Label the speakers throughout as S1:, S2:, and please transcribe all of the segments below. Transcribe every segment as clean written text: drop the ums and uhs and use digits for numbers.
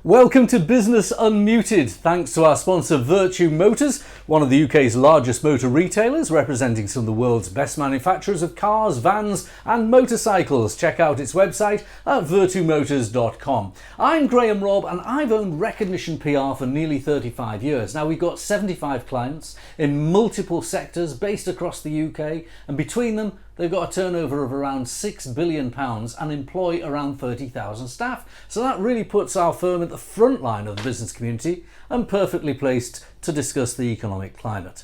S1: Welcome to Business Unmuted, thanks to our sponsor Virtue Motors, one of the UK's largest motor retailers, representing some of the world's best manufacturers of cars, vans and motorcycles. Check out its website at virtuemotors.com. I'm Robb and I've owned Recognition PR for nearly 35 years. Now we've got 75 clients in multiple sectors based across the UK, and between them they've got a turnover of around £6 billion and employ around 30,000 staff. So that really puts our firm at the front line of the business community and perfectly placed to discuss the economic climate.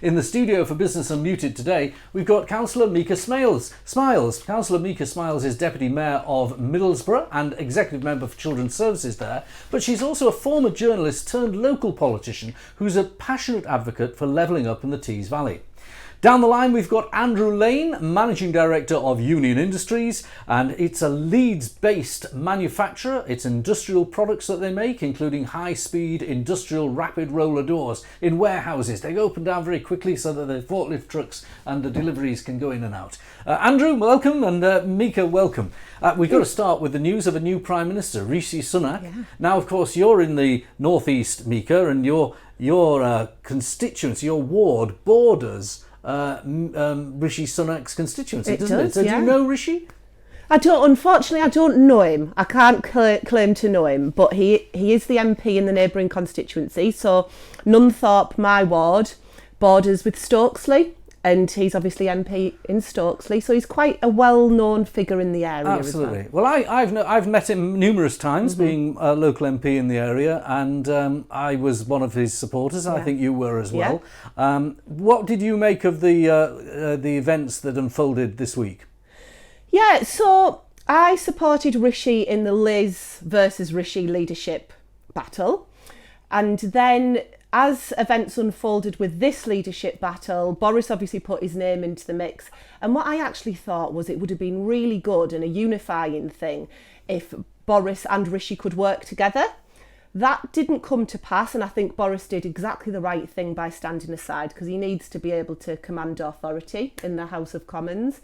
S1: In the studio for Business Unmuted today, we've got Councillor Mieka Smiles. Councillor Mieka Smiles is Deputy Mayor of Middlesbrough and Executive Member for Children's Services there, but she's also a former journalist turned local politician who's a passionate advocate for levelling up in the Tees Valley. Down the line, we've got Andrew Lane, Managing Director of Union Industries, and it's a Leeds-based manufacturer. It's industrial products that they make, including high-speed industrial rapid roller doors in warehouses. They open down very quickly so that the forklift trucks and the deliveries can go in and out. Andrew, welcome, and Mieka, welcome. We've got to start with the news of a new Prime Minister, Rishi Sunak. Yeah. Now, of course, you're in the northeast, Mieka, and your constituency, your ward, borders Rishi Sunak's constituency, doesn't it? So yeah. Do you know Rishi?
S2: Unfortunately, I don't know him. I can't claim to know him, but he is the MP in the neighbouring constituency. So Nunthorpe, my ward, borders with Stokesley, and he's obviously MP in Stokesley, so he's quite a well-known figure in the area.
S1: Absolutely.
S2: As well.
S1: I've met him numerous times, being a local MP in the area, and I was one of his supporters. Yeah. I think you were as well. Yeah. What did you make of the events that unfolded this week?
S2: Yeah, so I supported Rishi in the Liz versus Rishi leadership battle, and then as events unfolded with this leadership battle, Boris obviously put his name into the mix. And what I actually thought was it would have been really good and a unifying thing if Boris and Rishi could work together. That didn't come to pass, and I think Boris did exactly the right thing by standing aside, because he needs to be able to command authority in the House of Commons.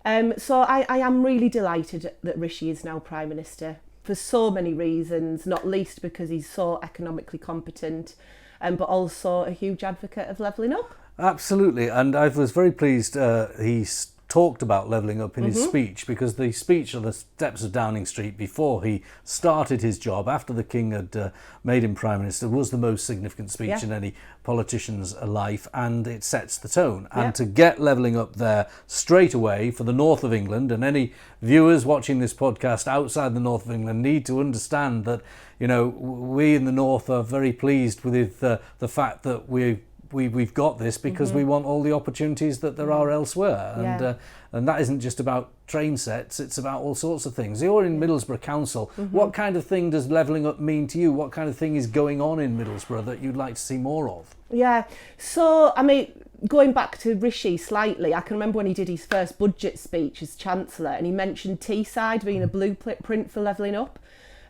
S2: So I am really delighted that Rishi is now Prime Minister for so many reasons, not least because he's so economically competent, but also a huge advocate of levelling up.
S1: Absolutely, and I was very pleased he talked about levelling up in his speech, because the speech on the steps of Downing Street before he started his job, after the King had made him Prime Minister, was the most significant speech in any politician's life, and it sets the tone. And to get levelling up there straight away for the north of England, and any viewers watching this podcast outside the north of England need to understand that, you know, we in the north are very pleased with the fact that we've got this, because we want all the opportunities that there are elsewhere, and that isn't just about train sets, it's about all sorts of things. You're in Middlesbrough Council. What kind of thing does levelling up mean to you? What kind of thing is going on in Middlesbrough that you'd like to see more of?
S2: Yeah, so I mean, going back to Rishi slightly, I can remember when he did his first budget speech as Chancellor, and he mentioned Teesside being a blueprint for levelling up,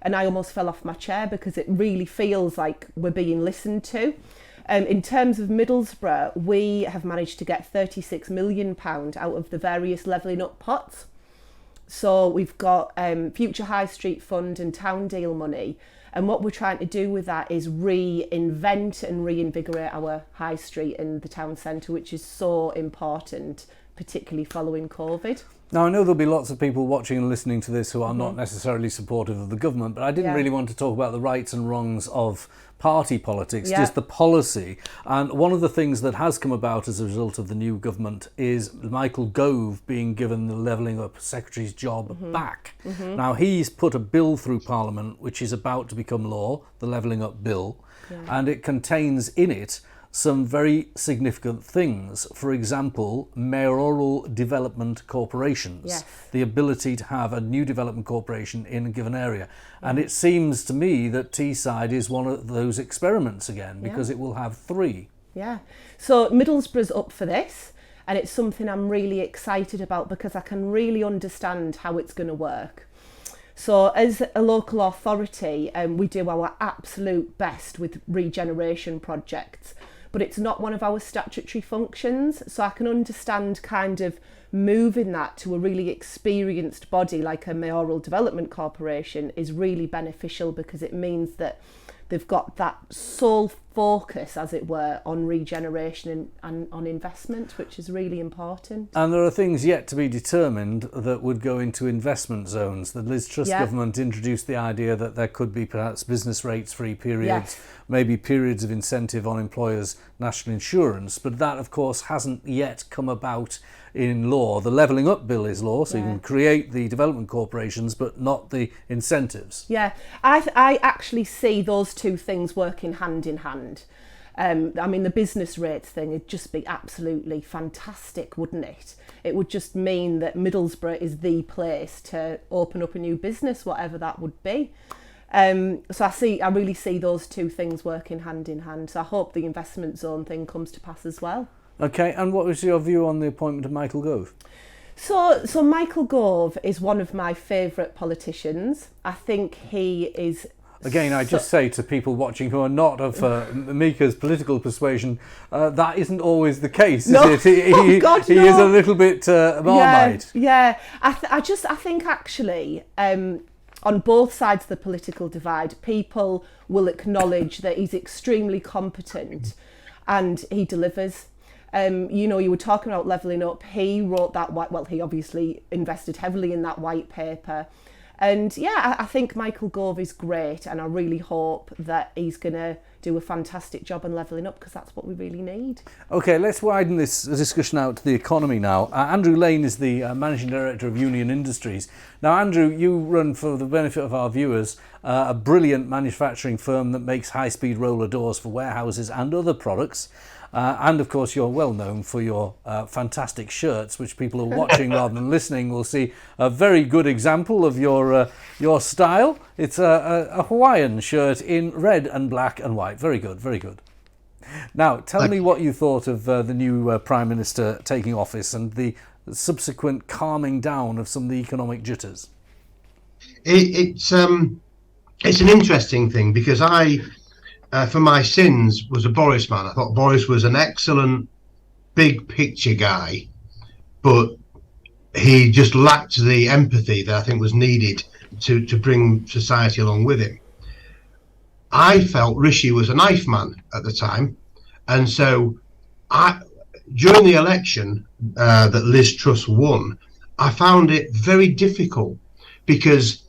S2: and I almost fell off my chair because it really feels like we're being listened to. In terms of Middlesbrough, we have managed to get £36 million out of the various levelling up pots. So we've got Future High Street Fund and Town Deal money. And what we're trying to do with that is reinvent and reinvigorate our high street and the town centre, which is so important, particularly following COVID.
S1: Now, I know there'll be lots of people watching and listening to this who are not necessarily supportive of the government, but I didn't really want to talk about the rights and wrongs of party politics, just the policy. And one of the things that has come about as a result of the new government is Michael Gove being given the levelling up secretary's job back. Now, he's put a bill through Parliament which is about to become law, the levelling up bill, and it contains in it some very significant things. For example, mayoral development corporations, the ability to have a new development corporation in a given area. And it seems to me that Teesside is one of those experiments again, because it will have 3.
S2: Yeah, so Middlesbrough's up for this, and it's something I'm really excited about because I can really understand how it's going to work. So as a local authority, we do our absolute best with regeneration projects. but it's not one of our statutory functions. So I can understand kind of moving that to a really experienced body like a mayoral development corporation is really beneficial, because it means that they've got that sole focus, as it were, on regeneration and on investment, which is really important.
S1: And there are things yet to be determined that would go into investment zones. The Liz Truss government introduced the idea that there could be perhaps business rates-free periods, maybe periods of incentive on employers' national insurance, but that, of course, hasn't yet come about in law. The Levelling Up Bill is law, so you can create the development corporations, but not the incentives.
S2: Yeah, I actually see those two things working hand in hand. I mean, the business rates thing would just be absolutely fantastic, wouldn't it? It would just mean that Middlesbrough is the place to open up a new business, whatever that would be. So I really see those two things working hand in hand. So I hope the investment zone thing comes to pass as well.
S1: Okay, and what was your view on the appointment of Michael Gove?
S2: So Michael Gove is one of my favourite politicians. I think he is...
S1: Again, I just say to people watching who are not of Mieka's political persuasion, that isn't always the case, is it? He is a little bit Marmite.
S2: Yeah. I think actually, on both sides of the political divide, people will acknowledge that he's extremely competent and he delivers. You were talking about levelling up. He wrote that he obviously invested heavily in that white paper. And I think Michael Gove is great, and I really hope that he's going to do a fantastic job on levelling up, because that's what we really need. Okay,
S1: let's widen this discussion out to the economy now. Andrew Lane is the Managing Director of Union Industries. Now, Andrew, you run, for the benefit of our viewers, a brilliant manufacturing firm that makes high-speed roller doors for warehouses and other products. And of course, you're well known for your fantastic shirts, which people who are watching rather than listening will see a very good example of your style. It's a Hawaiian shirt in red and black and white. Very good, very good. Now, tell me what you thought of the new Prime Minister taking office and the subsequent calming down of some of the economic jitters.
S3: It's an interesting thing, because I... for my sins, was a Boris man. I thought Boris was an excellent big picture guy, but he just lacked the empathy that I think was needed to bring society along with him. I felt Rishi was a knife man at the time, and so during the election that Liz Truss won, I found it very difficult, because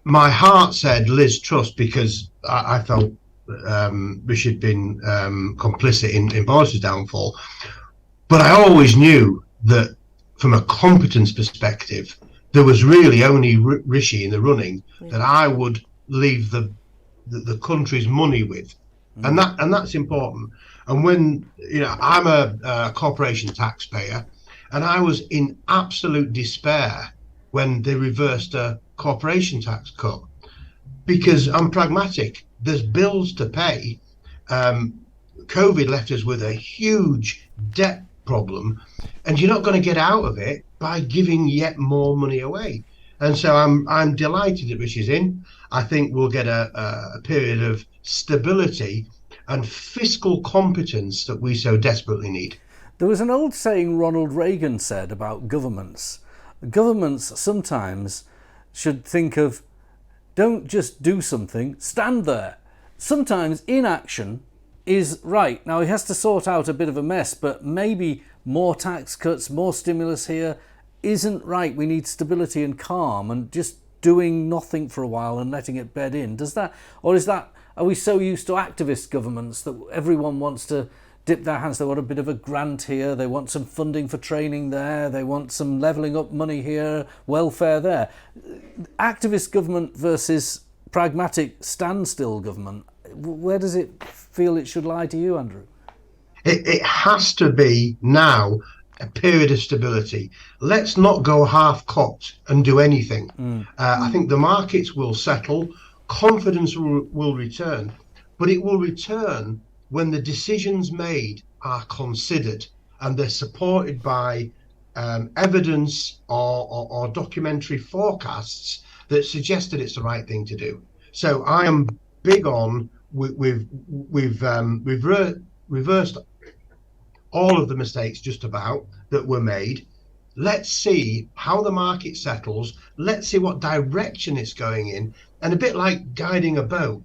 S3: my heart said Liz Truss, because I felt Rishi had been complicit in Boris's downfall, but I always knew that from a competence perspective there was really only Rishi in the running that I would leave the country's money with, and that's important. And when I'm a corporation taxpayer, and I was in absolute despair when they reversed a corporation tax cut, because I'm pragmatic. There's bills to pay. COVID left us with a huge debt problem, and you're not going to get out of it by giving yet more money away. And so I'm delighted that Rishi's in. I think we'll get a period of stability and fiscal competence that we so desperately need.
S1: There was an old saying Ronald Reagan said about governments. Governments sometimes should think of, don't just do something, stand there. Sometimes inaction is right. Now, he has to sort out a bit of a mess, but maybe more tax cuts, more stimulus here isn't right. We need stability and calm, and just doing nothing for a while and letting it bed in. Does that, or is that, are we so used to activist governments that everyone wants to dip their hands? They want a bit of a grant here, they want some funding for training there, they want some levelling up money here, welfare there. Activist government versus pragmatic standstill government, where does it feel it should lie to you, Andrew?
S3: It has to be now a period of stability. Let's not go half-cocked and do anything. I think the markets will settle, confidence will return, but it will return when the decisions made are considered and they're supported by evidence or documentary forecasts that suggest that it's the right thing to do. So I am big on we've reversed all of the mistakes just about that were made. Let's see how the market settles. Let's see what direction it's going in. And a bit like guiding a boat,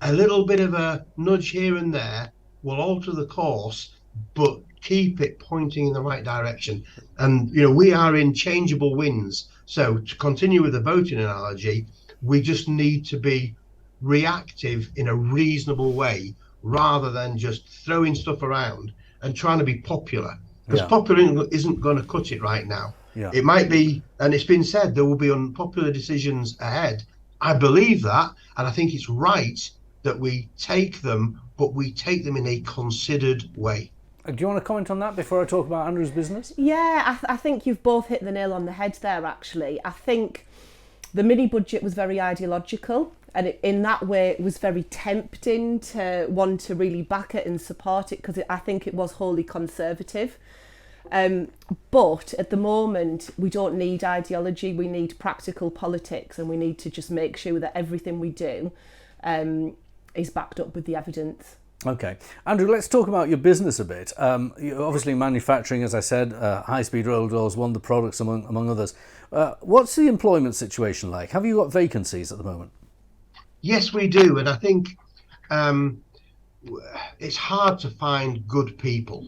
S3: a little bit of a nudge here and there will alter the course, but keep it pointing in the right direction. And, we are in changeable winds. So to continue with the boating analogy, we just need to be reactive in a reasonable way rather than just throwing stuff around and trying to be popular. Because popular isn't going to cut it right now.
S1: Yeah.
S3: It might be, and it's been said, there will be unpopular decisions ahead. I believe that, and I think it's right that we take them, but we take them in a considered way.
S1: Do you want to comment on that before I talk about Andrew's business?
S2: Yeah, I think you've both hit the nail on the head there, actually. I think the mini budget was very ideological, and in that way it was very tempting to want to really back it and support it, because I think it was wholly conservative. But at the moment, we don't need ideology, we need practical politics, and we need to just make sure that everything we do is backed up with the evidence.
S1: Okay. Andrew, let's talk about your business a bit. You're obviously manufacturing, as I said, high-speed roller doors, one of the products among others. What's the employment situation like? Have you got vacancies at the moment?
S3: Yes, we do. And I think it's hard to find good people.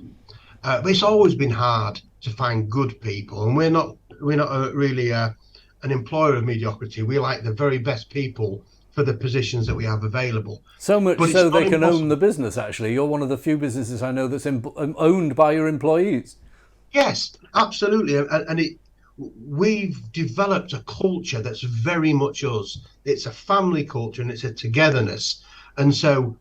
S3: But it's always been hard to find good people. And we're not really an employer of mediocrity. We like the very best people for the positions that we have available.
S1: So much so they can own the business, actually. You're one of the few businesses I know that's owned by your employees.
S3: Yes, absolutely. And we've developed a culture that's very much us. It's a family culture and it's a togetherness. And so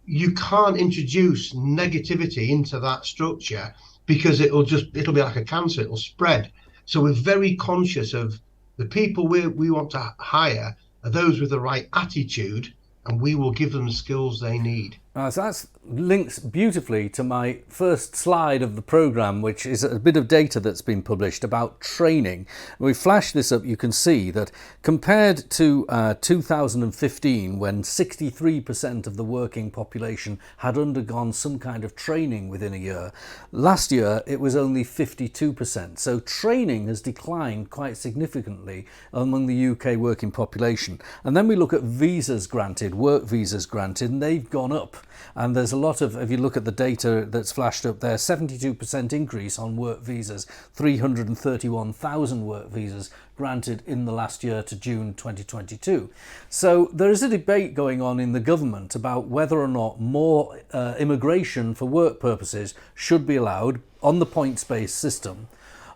S3: you can't introduce negativity into that structure, because it'll be like a cancer, it'll spread. So we're very conscious of the people we want to hire are those with the right attitude, and we will give them the skills they need.
S1: So that links beautifully to my first slide of the programme, which is a bit of data that's been published about training. We flash this up, you can see that compared to 2015, when 63% of the working population had undergone some kind of training within a year, last year it was only 52%. So training has declined quite significantly among the UK working population. And then we look at visas granted, work visas granted, and they've gone up. And there's a lot of, if you look at the data that's flashed up there, 72% increase on work visas, 331,000 work visas granted in the last year to June 2022. So there is a debate going on in the government about whether or not more immigration for work purposes should be allowed on the points-based system.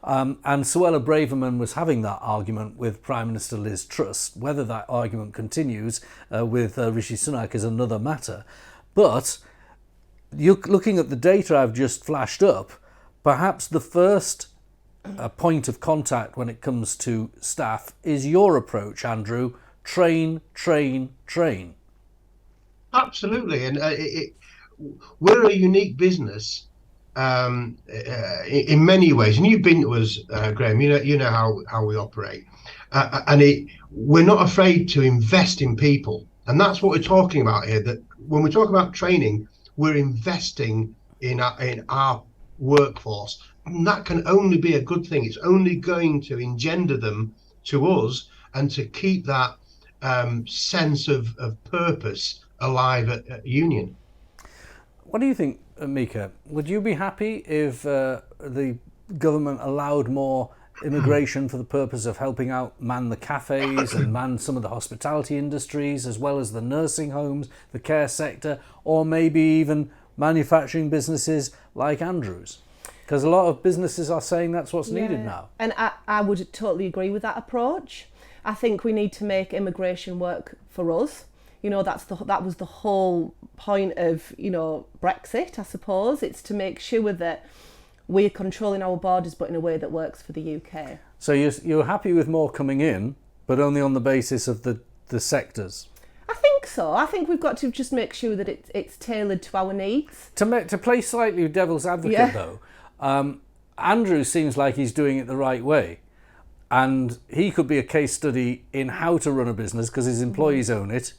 S1: And Suella Braverman was having that argument with Prime Minister Liz Truss. Whether that argument continues with Rishi Sunak is another matter. But you're looking at the data I've just flashed up, perhaps the first point of contact when it comes to staff is your approach, Andrew. Train, train, train.
S3: Absolutely. And we're a unique business in many ways. And you've been to us, Graham, you know how we operate. We're not afraid to invest in people. And that's what we're talking about here, that when we talk about training, we're investing in our workforce. And that can only be a good thing. It's only going to engender them to us and to keep that sense of purpose alive at Union.
S1: What do you think, Mieka? Would you be happy if the government allowed more immigration for the purpose of helping out man the cafes and man some of the hospitality industries, as well as the nursing homes, the care sector, or maybe even manufacturing businesses like Andrew's? Because a lot of businesses are saying that's what's needed now.
S2: And I would totally agree with that approach. I think we need to make immigration work for us. That was the whole point of, Brexit, I suppose. It's to make sure that we're controlling our borders, but in a way that works for the UK.
S1: So you're happy with more coming in, but only on the basis of the sectors?
S2: I think so. I think we've got to just make sure that it's tailored to our needs.
S1: To play slightly devil's advocate, though, Andrew seems like he's doing it the right way. And he could be a case study in how to run a business because his employees own it.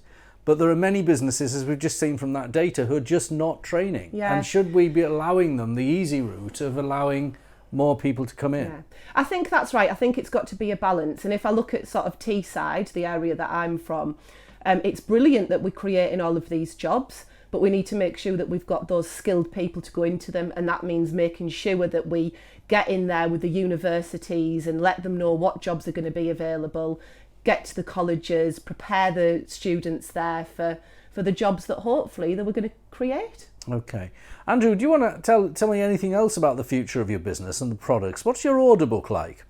S1: But there are many businesses, as we've just seen from that data, who are just not training.
S2: Yeah.
S1: And should we be allowing them the easy route of allowing more people to come in?
S2: Yeah. I think that's right. I think it's got to be a balance. And if I look at sort of Teesside, the area that I'm from, it's brilliant that we're creating all of these jobs, but we need to make sure that we've got those skilled people to go into them. And that means making sure that we get in there with the universities and let them know what jobs are going to be available, get to the colleges, prepare the students there for the jobs that hopefully they were going to create.
S1: Okay. Andrew, do you want to tell me anything else about the future of your business and the products? What's your order book like?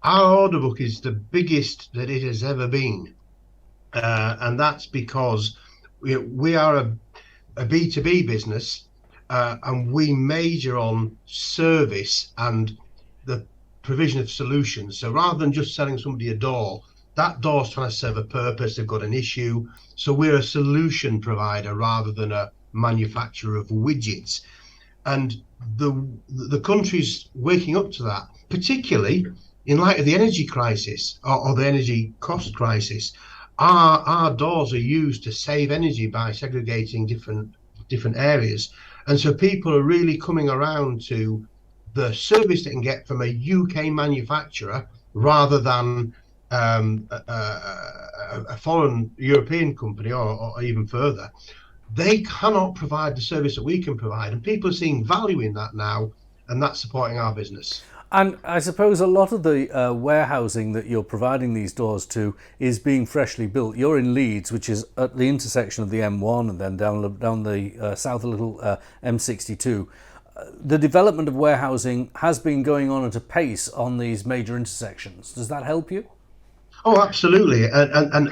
S3: Our order book is the biggest that it has ever been. And that's because we are a B2B business, and we major on service and the provision of solutions. So rather than just selling somebody a door, that door's trying to serve a purpose, they've got an issue. So we're a solution provider rather than a manufacturer of widgets. And the country's waking up to that, particularly in light of the energy crisis or the energy cost crisis. Our doors are used to save energy by segregating different areas. And so people are really coming around to the service they can get from a UK manufacturer rather than a foreign European company or even further. They cannot provide the service that we can provide, and people are seeing value in that now, and that's supporting our business.
S1: And I suppose a lot of the warehousing that you're providing these doors to is being freshly built. You're in Leeds, which is at the intersection of the M1 and then down the south a little M62. The development of warehousing has been going on at a pace on these major intersections. Does that help you?
S3: Oh, absolutely. And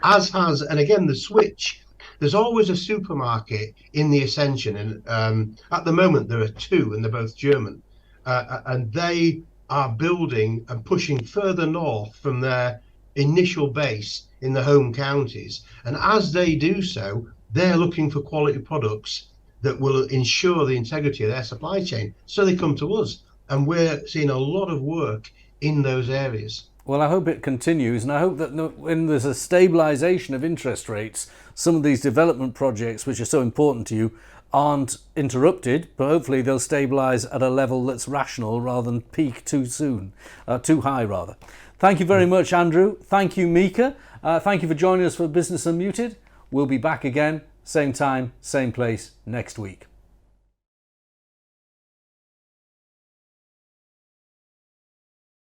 S3: as has, and again, the switch, there's always a supermarket in the Ascension. And at the moment, there are two, and they're both German. And they are building and pushing further north from their initial base in the home counties. And as they do so, they're looking for quality products that will ensure the integrity of their supply chain. So they come to us, and we're seeing a lot of work in those areas.
S1: Well, I hope it continues, and I hope that when there's a stabilisation of interest rates, some of these development projects, which are so important to you, aren't interrupted, but hopefully they'll stabilise at a level that's rational rather than peak too soon, too high rather. Thank you very much, Andrew. Thank you, Mieka. Thank you for joining us for Business Unmuted. We'll be back again, same time, same place next week.